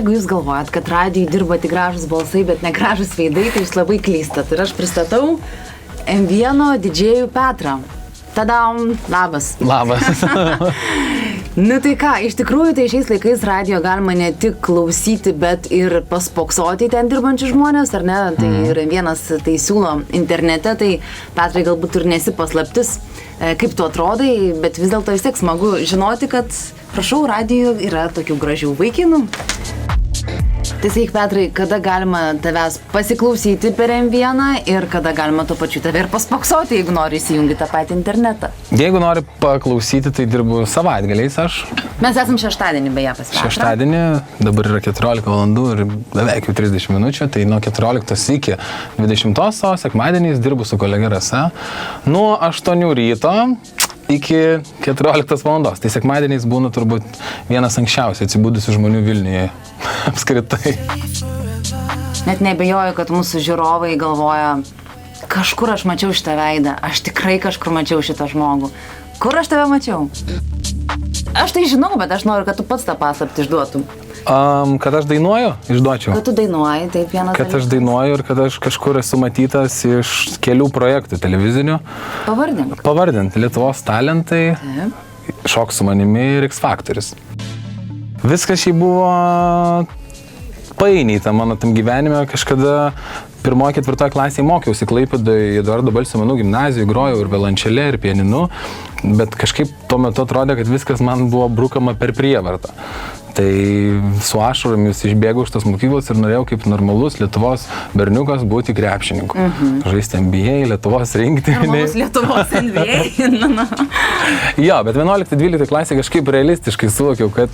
jeigu jūs galvojat, kad radijui dirba tik gražus balsai, bet ne gražus veidai, tai jūs labai klystat. Ir aš pristatau M1 didžėjų Petrą. Tadam, labas. Labas. Nu tai ką, iš tikrųjų tai šiais laikais radijo galima ne tik klausyti, bet ir paspoksoti ten dirbančių žmonės, ar ne? Tai ir vienas tai siūlo internete, tai Petrai galbūt ir nesi paslaptis, kaip tu atrodai, bet vis dėlto vis tiek smagu žinoti, kad, prašau, radijo yra tokių gražių vaikinų. Tai sakyk, Petrai, kada galima tavęs pasiklausyti per M1 ir kada galima tuo pačiu tave ir paspoksoti, jeigu nori įsijungti tą patį internetą? Jeigu nori paklausyti, tai dirbu savaitgaliais aš. Mes esam šeštadienį beje pas Petrą. Šeštadienį, dabar yra 14 valandų ir beveik jau 30 minučių, tai nuo 14 iki 20, o sekmadieniais dirbu su kolegė Rasa nuo 8 ryto iki 14 valandos. Tai sekmadieniais būna turbūt vienas anksčiausiai atsibudusių žmonių Vilniuje apskritai. Net nebejoju, kad mūsų žiūrovai galvoja, kažkur aš mačiau šitą veidą, aš tikrai kažkur mačiau šitą žmogų. Kur aš tave mačiau? Aš tai žinau, bet aš noriu, kad tu pats tą paslaptį išduotum. Kad aš dainuoju, išduočiau. Kad tu dainuoji, taip vienas dalykas. Kad aš dainuoju ir kad aš kažkur esu matytas iš kelių projektų televizinių. Pavardink. Pavardint. Lietuvos talentai, Šok su manimi ir X Factoris. Viskas šiai buvo painįta mano tam gyvenime. Kažkada 1-4 klasėje mokiausi Klaipėdoje Eduardo Balsio menų gimnazijoje, grojau ir violončele, ir pianinu, bet kažkaip tuo metu atrodė, kad viskas man buvo brukama per prievartą. Tai su ašaromis išbėgau iš tos mokyklos ir norėjau kaip normalus Lietuvos berniukas būti krepšininku. Žaisti NBA, Lietuvos rinktinėje. Normalus Lietuvos NBA. Jo, bet 11-12 klasė kažkaip realistiškai suvokiau, kad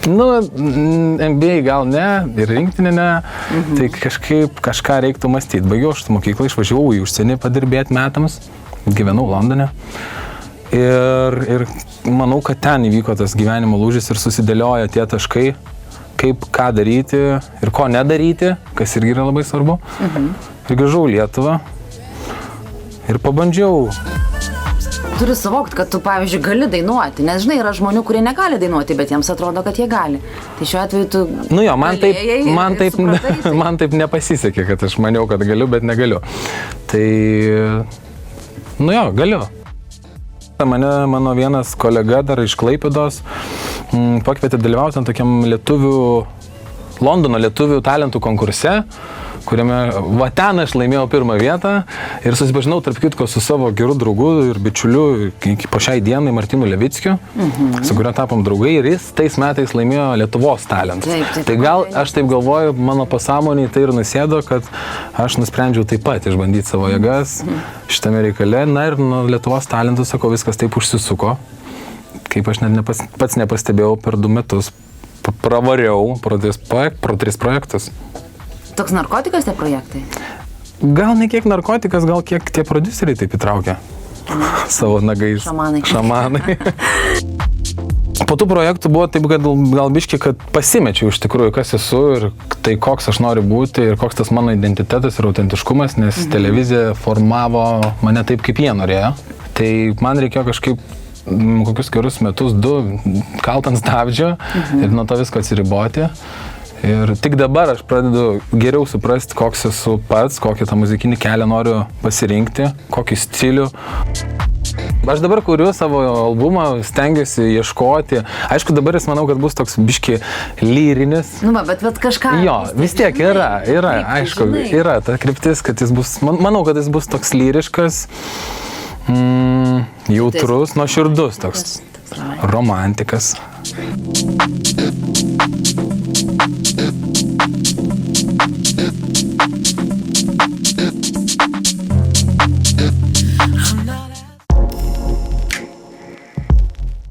NBA gal ne, ir rinktinė ne, tai kažkaip kažką reiktų mąstyti. Baigiau šitą mokyklą, išvažiavau į užsienį padirbėti metams, gyvenau Londone. Ir manau, kad ten įvyko tas gyvenimo lūžis ir susidėlioja tie taškai, kaip ką daryti ir ko nedaryti, kas irgi yra labai svarbu. Ir grįžau į Lietuvą ir pabandžiau. Turi suvokti, kad tu, pavyzdžiui, gali dainuoti, nes, žinai, yra žmonių, kurie negali dainuoti, bet jiems atrodo, kad jie gali. Tai šiuo atveju tu man taip nepasisekė, kad aš maniau, kad galiu, bet negaliu. Tai, galiu. Mano vienas kolega dar iš Klaipėdos pakvietė dalyvauti tokiam Londono lietuvių talentų konkurse, kuriame ten aš laimėjau 1 vietą ir susipažinau tarp kitko su savo geru draugu ir bičiuliu po šiai dienai Martinu Levickiu, su kuriuo tapom draugai ir jis tais metais laimėjo Lietuvos talentus. Tai gal aš taip galvoju, mano pasąmonėje tai ir nusėdo, kad aš nusprendžiau taip pat išbandyti savo jėgas šitame reikale. Na ir nuo Lietuvos talentų, sakau, viskas taip užsisuko, kaip aš net pats nepastebėjau, per 2 metus pravariau pro 3 projektus. Toks narkotikas tie projektai? Gal ne kiek narkotikas, gal kiek tie prodiuseriai taip įtraukia savo nagais. Šamanai. Po tų projektų buvo taip, kad gal biški, kad pasimečiau iš tikrųjų, kas esu ir tai koks aš noriu būti ir koks tas mano identitetas ir autentiškumas, nes televizija formavo mane taip, kaip jie norėjo. Tai man reikėjo kažkaip kokius gerus metus, 2 kalt ant stabdžio ir nuo to visko atsiriboti. Ir tik dabar aš pradedu geriau suprasti, koks esu pats, kokį tą muzikinį kelią noriu pasirinkti, kokį stilių. Aš dabar kuriu savo albumą, stengiuosi ieškoti. Aišku, dabar jis manau, kad bus toks biški lyrinis. Bet kažką... Jo, vis tiek yra, aišku, yra ta kryptis, kad jis bus, manau, kad jis bus toks lyriškas, jautrus, nuoširdus, toks romantikas.